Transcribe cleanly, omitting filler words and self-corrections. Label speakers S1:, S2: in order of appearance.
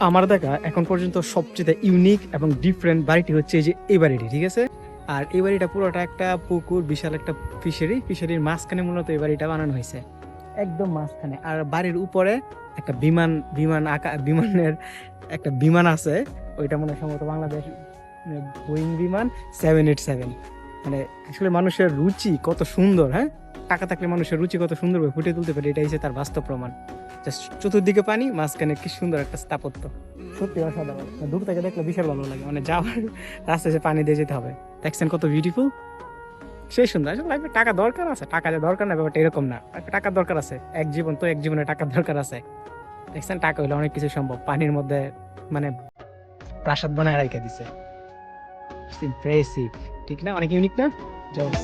S1: আমার দেখা এখন পর্যন্ত সবচেয়ে ইউনিক এবং ডিফারেন্ট বাড়িটি হচ্ছে এই যে এই বাড়িটি, ঠিক আছে। আর এই বাড়িটা পুরোটা একটা পুকুর, বিশাল একটা ফিশারির মাঝখানে মূলত এই বাড়িটা বানানো হয়েছে, একদম মাঝখানে। আর বাড়ির উপরে একটা বিমানের একটা বিমান আছে, ওইটা মনে হয় সম্ভবত বাংলাদেশ বোয়িং বিমান 787। মানে আসলে মানুষের রুচি কত সুন্দর, হ্যাঁ, টাকা থাকলে মানুষের রুচি কত সুন্দরভাবে ফুটিয়ে তুলতে পারে, এটাই হচ্ছে তার বাস্তব প্রমাণ। জাস্ট চতুর্দিকে পানি, মাঝখানে কি সুন্দর একটা স্থাপত্য, সত্যি অসাধারণ। দূর থেকে দেখলে বিশাল ভালো লাগে, মানে যাওয়ার রাস্তায় যে পানি দিয়ে যেতে হবে। দেখছেন কত বিউটিফুল, সেই সুন্দর। আসলে লাইফে টাকা দরকার আছে, টাকা যে দরকার না ব্যাপারটা এরকম না। লাইফে টাকার দরকার আছে, এক জীবন তো, এক জীবনে টাকার দরকার আছে। দেখছেন, টাকা হইলে অনেক কিছু সম্ভব। পানির মধ্যে মানে প্রাসাদ বানায় রেখে দিছে, ইমপ্রেসিভ, ঠিক না? অনেক ইউনিক না? জোস।